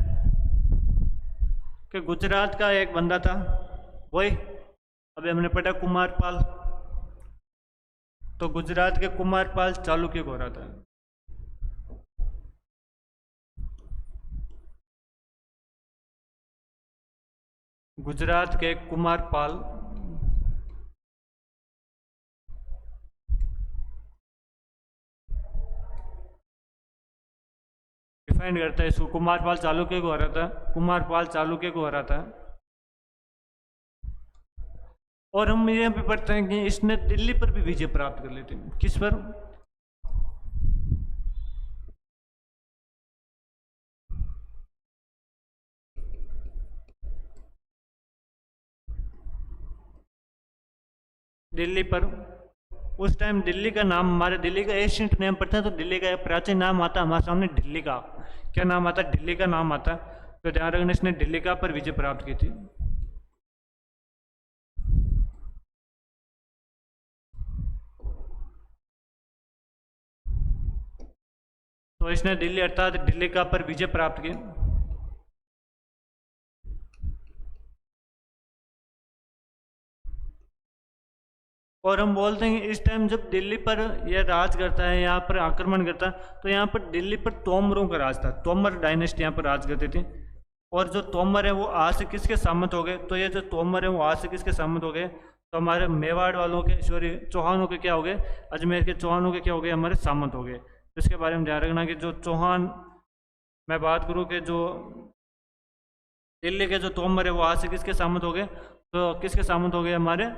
कि गुजरात का एक बंदा था, वही अभी हमने पढ़ा कुमारपाल। तो गुजरात के कुमारपाल चालुक्य को रहा था। गुजरात के कुमारपाल डिफाइन करता है इसको, कुमारपाल चालुक्य को हराता है, कुमारपाल चालुक्य को हराता है। और हम ये भी पढ़ते हैं कि इसने दिल्ली पर भी विजय प्राप्त कर ली थी। किस पर, दिल्ली पर। उस टाइम दिल्ली का नाम, हमारे दिल्ली का एशियंट नेम पढ़ते हैं तो दिल्ली का प्राचीन नाम आता है हमारे सामने दिल्ली का। क्या नाम आता है, दिल्ली का नाम आता है। तो ध्यान रखना इसने दिल्ली का पर विजय प्राप्त की थी। तो इसने दिल्ली अर्थात दिल्ली का पर विजय प्राप्त की। और हम बोलते हैं इस टाइम जब दिल्ली पर यह राज करता है, यहाँ पर आक्रमण करता है, तो यहाँ पर दिल्ली पर तोमरों का राज था। तोमर डायनेस्टी यहाँ पर राज करती थी। और जो तोमर है वो आज से किसके सामंत हो गए, तो ये जो तोमर है वो आज से किसके सामंत हो गए, तो हमारे मेवाड़ वालों के, सॉरी चौहानों के क्या हो गए, अजमेर के चौहानों के क्या हो गए, हमारे सामंत हो गए। तो इसके बारे में ध्यान रखना कि जो चौहान, मैं बात करूँ कि जो दिल्ली के जो तोमर है वो आज से किसके सामंत हो गए, तो किसके सामंत हो गए हमारे,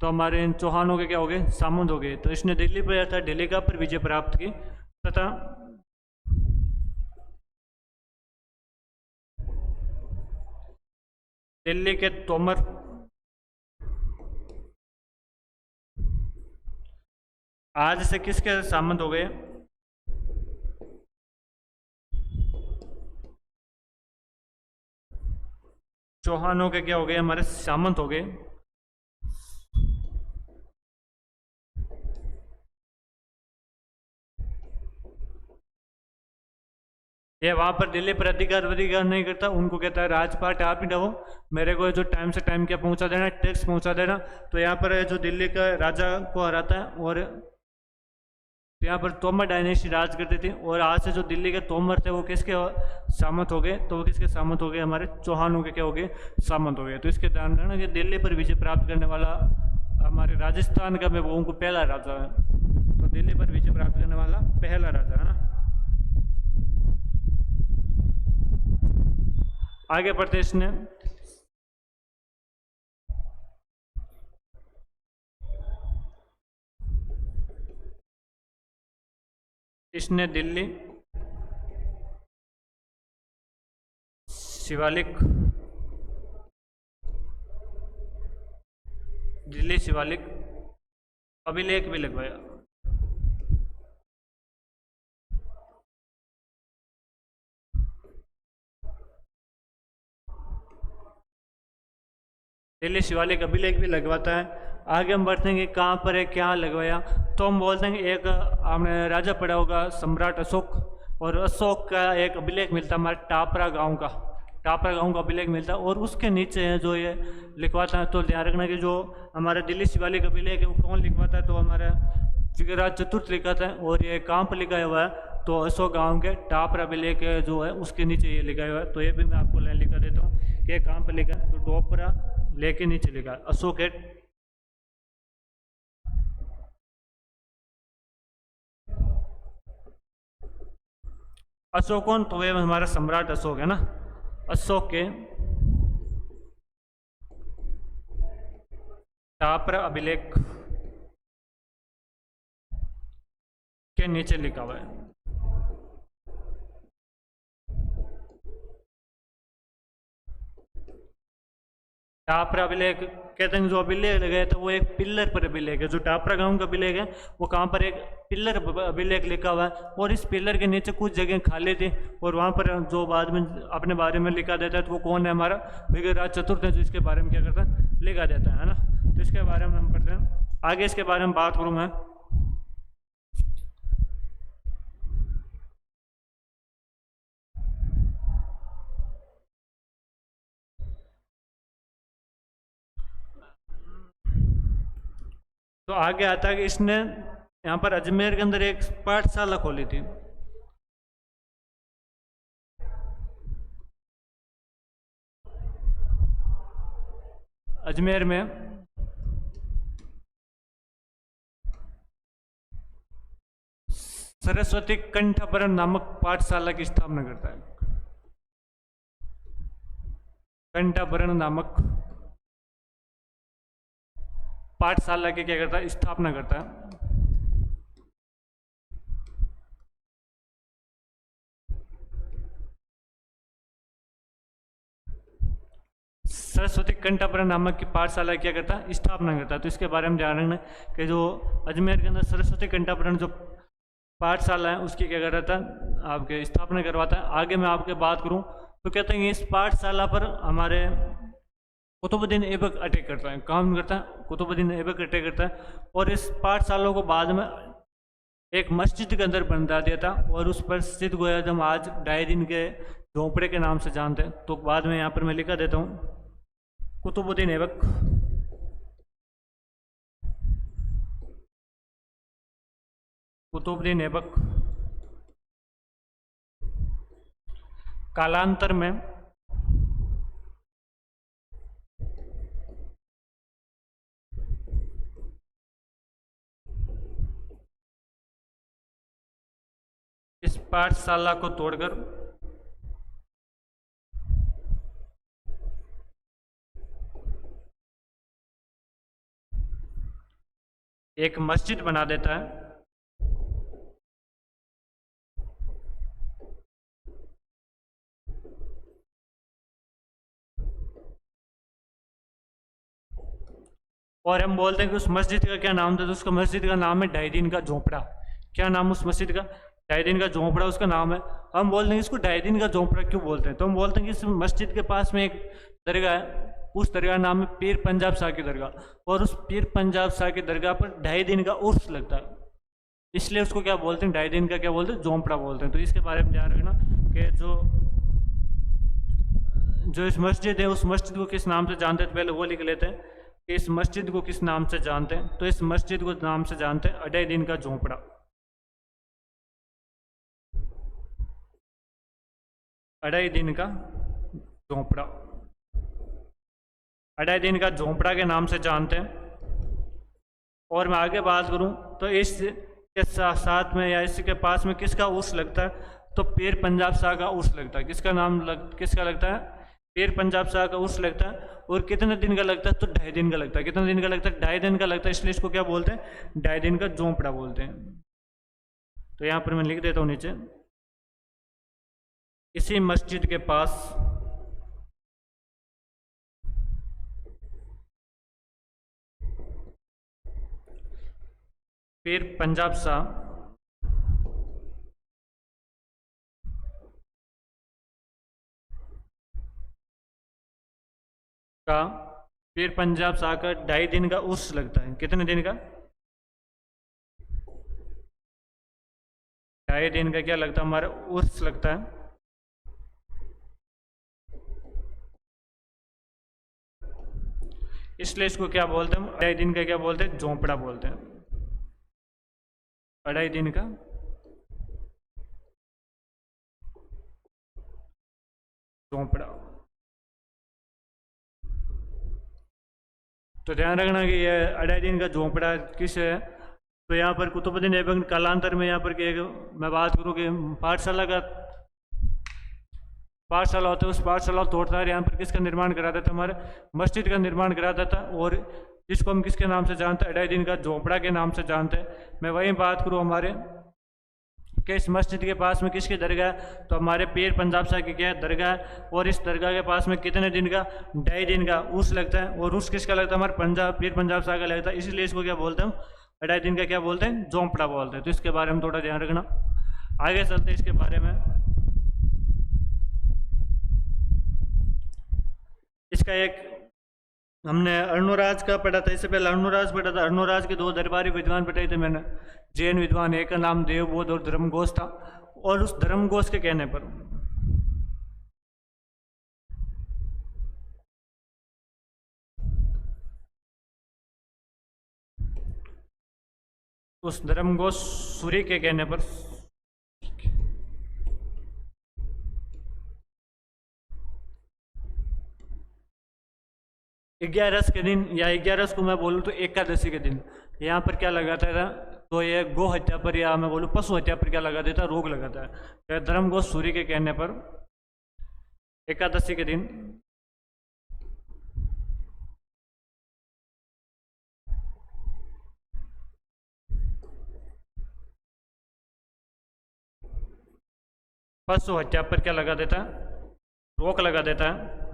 तो हमारे इन चौहानों के क्या हो गए, सामंत हो गए। तो इसने दिल्ली पर था दिल्ली का पर विजय प्राप्त की तथा दिल्ली के तोमर आज से किसके सामंत हो गए? चौहानों के क्या हो गए? हमारे सामंत हो गए। ये वहां पर दिल्ली पर अधिकार नहीं करता, उनको कहता है राजपाट आप ही रहो, मेरे को जो टाइम से टाइम क्या पहुंचा देना, टैक्स पहुंचा देना। तो यहाँ पर जो दिल्ली का राजा को हराता है और यहाँ पर तोमर डायनेस्टी राज करती थी। और आज से जो दिल्ली के तोमर थे वो किसके सामंत हो गए? तो वो किसके सामंत हो गए? हमारे चौहानों के क्या हो गए? सामंत हो गए। तो इसके ध्यान रखना कि दिल्ली पर विजय प्राप्त करने वाला हमारे राजस्थान का मैं वो उनको पहला राजा है। तो दिल्ली पर विजय प्राप्त करने वाला पहला राजा है ना। आगे बढ़ते इसने इसने दिल्ली, शिवालिक, दिल्ली शिवालिक अभिलेख भी लगवाया। दिल्ली शिवालिक अभिलेख भी लगवाता है। आगे हम बढ़ते हैं कि कहाँ पर है, क्या लगवाया। तो हम बोलते हैं कि एक हमने राजा पढ़ा होगा सम्राट अशोक, और अशोक का एक अभिलेख मिलता है हमारे टापरा गांव का, टापरा गांव का अभिलेख मिलता है। और उसके नीचे है जो ये लिखवाता है। तो ध्यान रखना कि जो हमारा दिल्ली शिवालिक अभिलेख है वो कौन लिखवाता है? तो हमारा फिगराज चतुर्थ लिखाता है। और ये कहाँ पर लिखा हुआ है? तो अशोक गांव के टापरा अभिलेख जो है उसके नीचे ये लिखा हुआ है। तो ये भी मैं आपको लाइन लिखा देता हूँ कि कहाँ पर लिखा है। तो टोपरा लेके नीचे लिखा है अशोक है। अशोक कौन? तो ये हमारा सम्राट अशोक है ना। अशोक के टापरा अभिलेख के नीचे लिखा हुआ है। टापरा अभिलेख कहते हैं जो अभिलेख लगाया था वो एक पिल्लर पर अभिलेख है। जो टापरा गांव का अभिलेख है वो कहाँ पर? एक पिल्लर अभिलेख लिखा हुआ है। और इस पिल्लर के नीचे कुछ जगह खाली थी और वहाँ पर जो बाद में अपने बारे में लिखा देता है तो वो कौन है? हमारा विग्रहराज चतुर्थ है, जो इसके बारे में क्या करता है? लिखा देता है ना। तो इसके बारे में हम पढ़ते हैं आगे। इसके बारे में बात करूँ मैं। तो आगे आता है कि इसने यहाँ पर अजमेर के अंदर एक पाठशाला खोली थी। अजमेर में सरस्वती कंठभरण नामक पाठशाला की स्थापना करता है। कंठभरण नामक पाठशाला की क्या करता है? स्थापना करता है। सरस्वती कंठाभरण नामक की पाठशाला क्या करता है? स्थापना करता है। तो इसके बारे में ध्यान रखना कि जो अजमेर के अंदर सरस्वती कंठाभरण जो पाठशाला है उसकी क्या करता है? आपके स्थापना करवाता है। आगे मैं आपके बात करूं तो कहते हैं इस पाठशाला पर हमारे कुतुबुद्दीन ऐबक अटैक करता है। काम करता है? कुतुबुद्दीन ऐबक अटैक करता है। और इस पाठशाला को बाद में एक मस्जिद के अंदर बना दिया था और उस पर स्थित गोया हम आज डायरीन के झोंपड़े के नाम से जानते हैं। तो बाद में यहाँ पर मैं लिखा देता हूँ कुतुबुद्दीन ऐबक। कुतुबुद्दीन ऐबक कालांतर में इस पाठशाला को तोड़कर एक मस्जिद बना देता है। और हम बोलते हैं कि उस मस्जिद का क्या नाम था, तो उसका मस्जिद का नाम है ढाई दिन का झोंपड़ा। क्या नाम उस मस्जिद का? ढाई दिन का झोंपड़ा उसका नाम है। हम बोलते हैं इसको ढाई दिन का झोंपड़ा क्यों बोलते हैं, तो हम बोलते हैं कि इस मस्जिद के पास में एक दरगाह है, उस दरगाह का नाम है पीर पंजाब शाह की दरगाह, और उस पीर पंजाब शाह की दरगाह पर ढाई दिन का उर्स लगता है, इसलिए उसको क्या बोलते हैं, ढाई दिन का क्या बोलते हैं, झोंपड़ा बोलते हैं। तो इसके बारे में ध्यान रखना कि जो इस मस्जिद है उस मस्जिद को किस नाम से जानते हैं, पहले वो लिख लेते हैं कि इस मस्जिद को किस नाम से जानते हैं। तो इस मस्जिद को नाम से जानते हैं अढ़ाई दिन का झोंपड़ा। अढ़ाई दिन का झोंपड़ा, अढ़ाई दिन का झोंपड़ा के नाम से जानते हैं। और मैं आगे बात करूं तो इसके साथ में या इसके पास में किसका उर्स लगता है, तो पीर पंजाब शाह का उर्स लगता है। किसका लगता है? पीर पंजाब शाह का उर्स लगता है। और कितने दिन का लगता है, तो ढाई दिन का लगता है। कितने दिन का लगता है? ढाई दिन का लगता है, इसलिए इसको क्या बोलते हैं, ढाई दिन का झोंपड़ा बोलते हैं। तो यहाँ पर मैं लिख देता हूँ नीचे, इसी मस्जिद के पास पीर पंजाब शाह का पीर पंजाब शाह का ढाई दिन का उर्स लगता है। कितने दिन का? ढाई दिन का क्या लगता है, हमारा उर्स लगता है। इसलिए इसको क्या बोलते हैं, ढाई दिन का क्या बोलते हैं, झोंपड़ा बोलते हैं। अढ़ाई दिन का झोंपड़ा। तो ध्यान रखना कि यह अढ़ाई दिन का झोंपड़ा किस है। तो यहाँ पर कुतुबुद्दीन ऐबक कालांतर में यहाँ पर मैं बात करूँ कि पाठशाला होता है, उस पाठशाला तोड़तार यहाँ पर किसका निर्माण कराता था, हमारे मस्जिद का निर्माण कराता था। और इसको हम किसके नाम से जानते हैं, अढ़ाई दिन का झोंपड़ा के नाम से जानते हैं। मैं वही बात करूँ हमारे कि इस मस्जिद के पास में किसकी दरगाह है, तो हमारे पीर पंजाब शाह की क्या है, दरगाह है। और इस दरगाह के पास में कितने दिन का, ढाई दिन का उर्स लगता है। और उर्स किसका लगता है, हमारे पीर पंजाब शाह का लगता है। इसलिए इसको क्या बोलते हैं, अढ़ाई दिन का क्या बोलते हैं, झोंपड़ा बोलते हैं। तो इसके बारे में थोड़ा ध्यान रखना। आगे चलते हैं इसके बारे में। इसका एक हमने अर्णोराज का पढ़ा था, इससे पहले अर्णोराज पढ़ा था। अर्णोराज के दो दरबारी विद्वान पढ़े थे मैंने, जैन विद्वान, एक का नाम देवबोध और धर्मघोष था। और उस धर्मघोष के कहने पर उस धर्मघोष सूर्य के कहने पर 11 के दिन, या 11 को मैं बोलूँ तो एकादशी के दिन यहाँ पर क्या लगाता था, तो ये गो हत्या पर या मैं बोलूँ पशु हत्या पर क्या लगा देता, रोक लगाता है। धर्मघोष सूर्य के कहने पर एकादशी के दिन पशु हत्या पर क्या लगा देता है, रोक लगा देता है।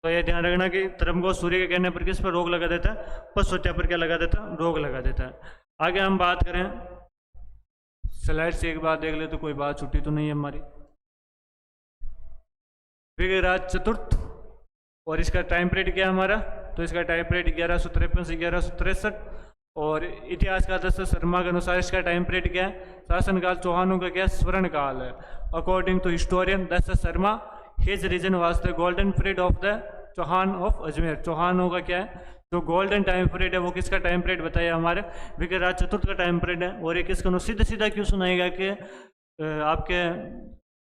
तो ये ध्यान रखना कि धर्मघोष सूर्य के कहने पर किस पर रोक लगा देता है, पशु हत्या पर क्या लगा देता है, रोक लगा देता है। आगे हम बात करें, स्लाइड से एक बात देख ले तो कोई बात छुट्टी तो नहीं है हमारी। विग्रहराज चतुर्थ, और इसका टाइम पीरियड क्या है हमारा, तो इसका टाइम पीरियड 1153 से 1163। और इतिहास का दस शर्मा के अनुसार इसका टाइम पीरियड क्या है, शासनकाल चौहानों का क्या स्वर्ण काल है। According to historian Das Sharma, his reign was the golden period of the Chauhan of Ajmer. चौहानों का क्या है, जो गोल्डन टाइम पीरियड है वो किसका टाइम पीरियड बताया, हमारे विग्रहराज चतुर्थ का टाइम पीरियड है। और ये किसका सीधा सीधा क्यों सुनाएगा कि आपके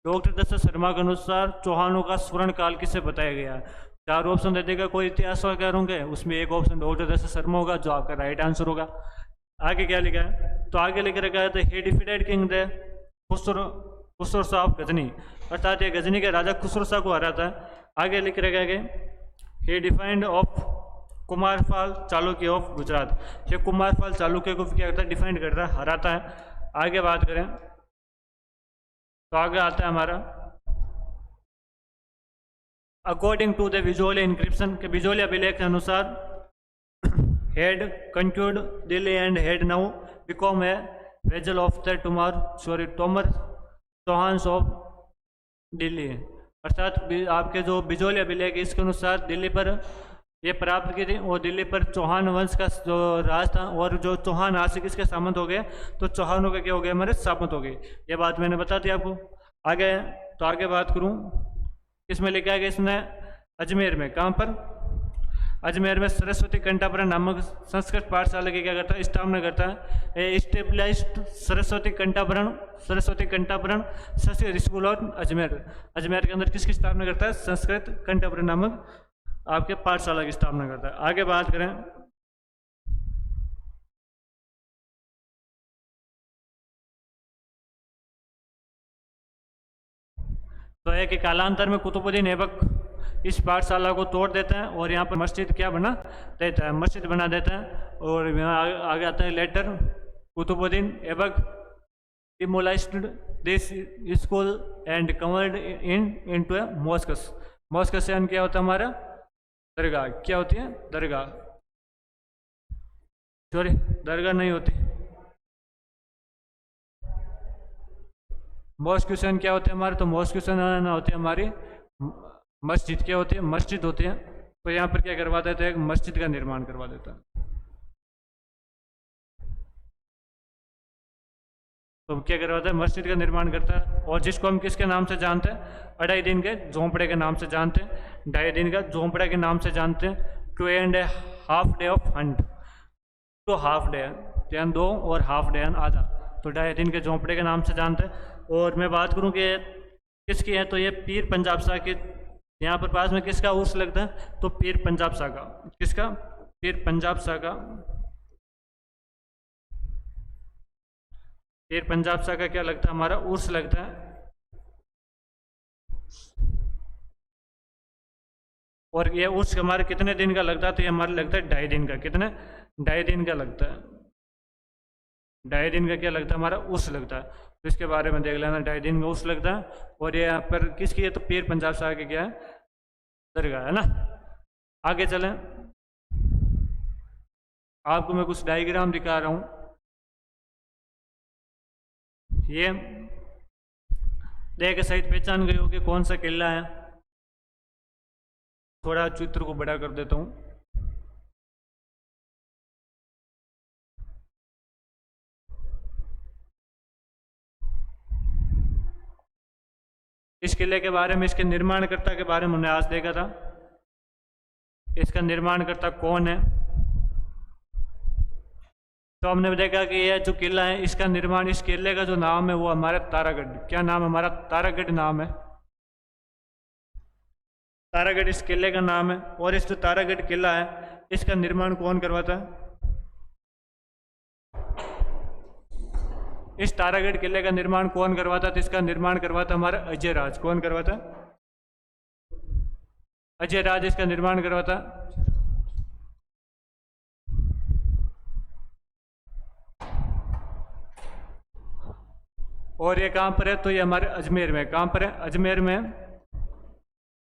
डॉक्टर दशरथ शर्मा के अनुसार चौहानों का स्वर्ण काल किसे बताया गया। चार ऑप्शन दे देगा कोई इतिहास वगैरह होंगे, उसमें एक ऑप्शन डॉक्टर दशरथ शर्मा होगा जो आपका राइट आंसर होगा। आगे क्या लिखा है, तो आगे लिख रखा है he defeated king the Khusro Shah of Ghazni, अर्थात ये गजनी के राजा खुसरो शाह को हराता है। आगे लिख रखा है he defeated of Kumarpal Chalukya of Gujarat, ये कुमारपाल चालुक्य को क्या करता है, डिफाइंड करता है, हराता है। आगे बात करें, तो आगे आता है हमारा according to the Bijolia inscription के विजुअल अभिलेख के अनुसार he'd conquered Delhi and he'd now become a vassal of the Tomar Chauhan of Delhi. अर्थात आपके जो बिजोली अभिलेख इसके अनुसार दिल्ली पर ये प्राप्त की थी और दिल्ली पर चौहान वंश का जो राज था और जो चौहान आज से किसके सामंत हो गए तो चौहानों के क्या हो गए हमारे सामंत हो गए। ये बात मैंने बता दी आपको। आगे तो आगे बात करूं इसमें लिखा है कि इसने अजमेर में कहाँ पर अजमेर में सरस्वती कंठाभरण नामक संस्कृत पाठशाला की क्या करता है स्थापना करता है। एस्टेब्लिश्ड सरस्वती कंठाभरण संस्कृत स्कूल और अजमेर के अंदर किसकी स्थापना करता है संस्कृत कंठाभरण नामक आपके पाठशाला की स्थापना करता है। आगे बात करें तो है कि कालांतर में कुतुबुद्दीन ऐबक इस पाठशाला को तोड़ देता है और यहाँ पर मस्जिद क्या बना देता है मस्जिद बना देता है। और यहाँ आगे आता है later Qutbuddin Aibak demolished this school and converted into a mosques. Mosques से क्या होता है हमारा दरगाह। क्या होती है दरगाह सॉरी दरगाह नहीं होती मॉस्क्यूशन क्या होते हैं हमारे तो मॉस्क्यूशन होती है हमारी मस्जिद। क्या होती है मस्जिद होती है। तो यहाँ पर क्या करवा देता है एक मस्जिद का निर्माण करवा देता है। तो क्या करवाता है मस्जिद का निर्माण करता है और जिसको हम किसके नाम से जानते हैं 2.5 दिन के झोंपड़े के नाम से जानते हैं 2.5 दिन का झोंपड़े के नाम से जानते हैं। 2.5 डे ऑफ हंट तो हाफ डे यानी 2 और हाफ डे आधा तो 2.5 दिन के झोंपड़े के नाम से जानते हैं। और मैं बात करूं कि किसकी है तो ये पीर पंजाब शाह की यहाँ पर पास में किसका उर्स लगता है तो पीर पंजाब शाह का। किसका पीर पंजाब शाह का। पीर पंजाब शाह का क्या लगता है हमारा उर्स लगता है। और ये उर्स हमारे कितने दिन का लगता है तो ये हमारे लगता है 2.5 दिन का। कितने 2.5 दिन का लगता है 2.5 दिन का क्या लगता है हमारा उर्स लगता है। तो इसके बारे में देख लेना 2.5 दिन का उर्स लगता है। और ये यहाँ पर किसकी है तो पीर पंजाब शाह की क्या है दरगाह है ना। आगे चलें आपको मैं कुछ डायग्राम दिखा रहा हूँ। ये देख सहित पहचान गए हो कि कौन सा किला है। थोड़ा चित्र को बड़ा कर देता हूँ। इस किले के बारे में इसके निर्माणकर्ता के बारे में हमने आज देखा था। इसका निर्माणकर्ता कौन है तो हमने देखा कि यह जो किला है इसका निर्माण इस किले का जो नाम है वो हमारा तारागढ़। क्या नाम हमारा तारागढ़ नाम है। तारागढ़ इस किले का नाम है। और इस जो तारागढ़ किला है इसका निर्माण कौन करवाता है। इस तारागढ़ किले का निर्माण कौन करवाता तो इसका निर्माण करवाता हमारा अजय राज। कौन करवाता अजय राज इसका निर्माण करवाता। और ये कहाँ पर है तो ये हमारे अजमेर में। कहाँ पर है अजमेर में।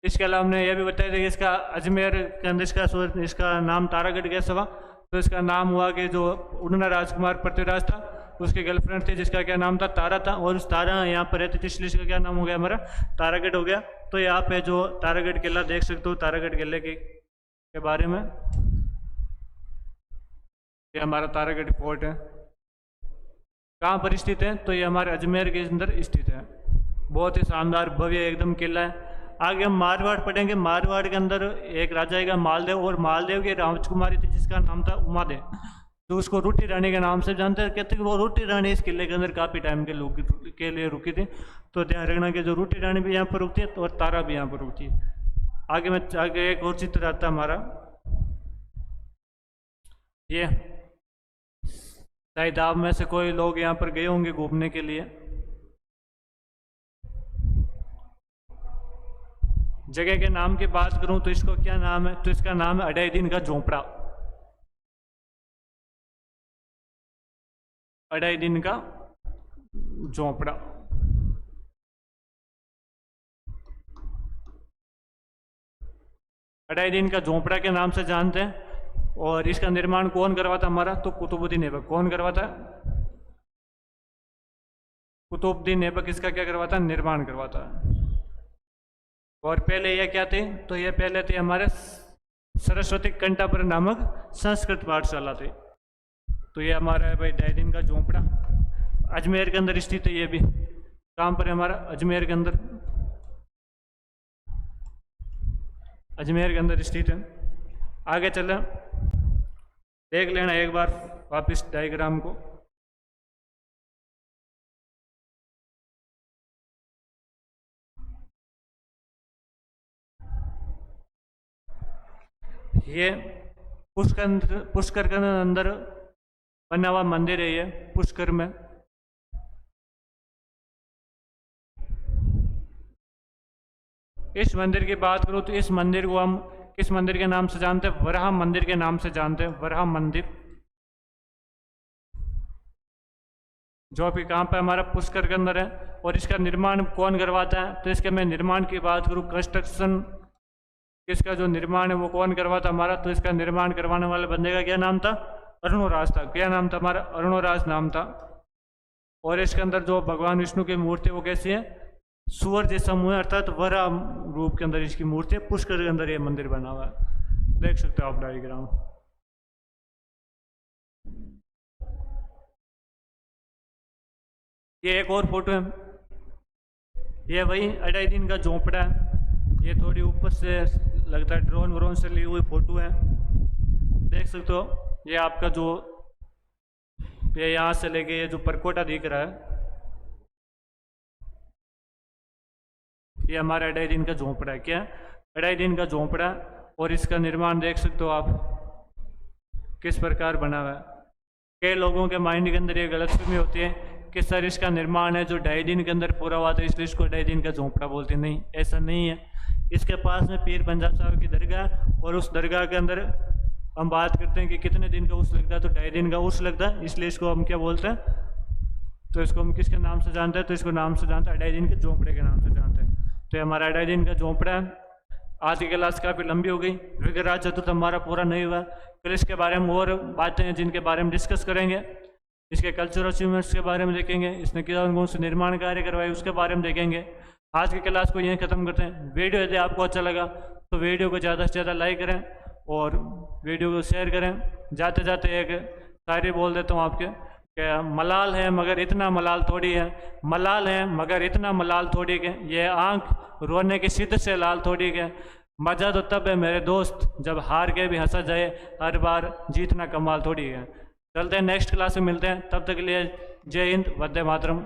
इसके अलावा हमने यह भी बताया था कि इसका अजमेर के अंदर इसका नाम तारागढ़ कैसे हुआ तो इसका नाम हुआ कि जो उड़ना राजकुमार पृथ्वीराज था उसकी गर्लफ्रेंड थी जिसका क्या नाम था तारा था। और उस तारा यहाँ पर रहती थी इसलिए इसका क्या नाम हो गया हमारा तारागढ़ हो गया। तो यहाँ पे जो तारागढ़ किला देख सकते हो तारागढ़ किले के बारे में ये हमारा तारागढ़ फोर्ट है। कहाँ पर स्थित है तो ये हमारे अजमेर के अंदर स्थित है। बहुत ही शानदार भव्य एकदम किला है। आगे हम मारवाड़ पढ़ेंगे। मारवाड़ के अंदर एक राजा का मालदेव और मालदेव की राजकुमारी थी जिसका नाम था उमादेव तो उसको रूठी रानी के नाम से जानते हैं। कहते हैं वो रूठी रानी इस किले के अंदर काफ़ी टाइम के लिए रुकी थी। तो ध्यान रखना कि जो रूठी रानी भी यहाँ पर रुकती है और तारा भी यहाँ पर रुकती है। आगे एक और चित्र आता है हमारा ये शायद आप में से कोई लोग यहाँ पर गए होंगे घूमने के लिए। जगह के नाम की बात करूं तो इसको क्या नाम है तो इसका नाम है 2.5 दिन का झोंपड़ा। 2.5 दिन का झोंपड़ा। अलाउद्दीन का झोंपड़ा के नाम से जानते हैं। और इसका निर्माण कौन करवाता हमारा, तो कुतुबुद्दीन ऐबक। कौन करवाता? कुतुबुद्दीन ऐबक इसका क्या करवाता? निर्माण करवाता। और पहले ये क्या थे, तो ये पहले थे हमारे सरस्वती कंठापुर नामक संस्कृत पाठशाला थी। तो ये हमारा है भाई अलाउद्दीन का झोंपड़ा, अजमेर के अंदर स्थित है। ये भी कहाँ पर है हमारा? अजमेर के अंदर, अजमेर के अंदर स्थित है। आगे चले देख लेना एक बार वापस डायग्राम को। ये पुष्कर के अंदर बना हुआ मंदिर है। ये पुष्कर में इस मंदिर की बात करूं तो इस मंदिर को हम किस मंदिर के नाम से जानते हैं? वराह मंदिर के नाम से जानते हैं। वराह मंदिर जो भी कहाँ पे हमारा पुष्कर के अंदर है। और इसका निर्माण कौन करवाता है? तो इसके मैं निर्माण की बात करूं, कंस्ट्रक्शन इसका जो निर्माण है वो कौन करवाता हमारा? तो इसका निर्माण करवाने वाले बंदे का क्या नाम था? अरुणोराज था। क्या नाम था हमारा? अरुणोराज नाम था। और इसके अंदर जो भगवान विष्णु की मूर्ति वो कैसी है? सुअर जैसा मुंह है, अर्थात वरा रूप के अंदर इसकी मूर्ति है। पुष्कर के अंदर ये मंदिर बना हुआ है, देख सकते हो आप डायग्राम। ये एक और फोटो है, ये वही अलाउद्दीन का झोंपड़ा है। ये थोड़ी ऊपर से लगता है ड्रोन व्रोन से ली हुई फोटो है, देख सकते हो। ये आपका जो ये यहाँ से लेके ये जो परकोटा दिख रहा है, ये हमारा अलाउद्दीन का झोंपड़ा है। क्या? अलाउद्दीन का झोंपड़ा। और इसका निर्माण देख सकते हो आप किस प्रकार बना हुआ है। कई लोगों के माइंड के अंदर ये गलतफहमी होती है कि सर इसका निर्माण है जो अलाउद्दीन के अंदर पूरा हुआ था इसलिए इसको अलाउद्दीन का झोंपड़ा बोलते। नहीं, ऐसा नहीं है। इसके पास में पीर पंजाब साहब की दरगाह, और उस दरगाह के अंदर हम बात करते हैं कि कितने दिन का उर्स लगता है, तो 2.5 दिन का उर्स लगता है, इसलिए इसको हम क्या बोलते हैं? तो इसको हम किसके नाम से जानते हैं? तो इसको नाम से जानते हैं अलाउद्दीन के झोंपड़े के नाम से जानते हैं। तो हमारा अलाउद्दीन का झोंपड़ा है। आज की क्लास काफ़ी लंबी हो गई, विग्रह चतुर्थ हमारा पूरा नहीं हुआ। कल इसके बारे में और बातें हैं जिनके बारे में डिस्कस करेंगे। इसके कल्चरल अचीवमेंट्स के बारे में देखेंगे, इसने कौन से निर्माण कार्य करवाए उसके बारे में देखेंगे। आज की क्लास को यहीं ख़त्म करते हैं। वीडियो यदि आपको अच्छा लगा तो वीडियो को ज़्यादा से ज़्यादा लाइक करें और वीडियो को शेयर करें। जाते जाते एक शायरी बोल देता हूँ आपके कि मलाल है मगर इतना मलाल थोड़ी है, मलाल है मगर इतना मलाल थोड़ी के, ये आँख रोने की सिद्ध से लाल थोड़ी के। मज़ा तो तब है मेरे दोस्त जब हार के भी हंसा जाए, हर बार जीतना कमाल थोड़ी है। चलते हैं नेक्स्ट क्लास में मिलते हैं, तब तक के लिए जय हिंद, वंदे मातरम।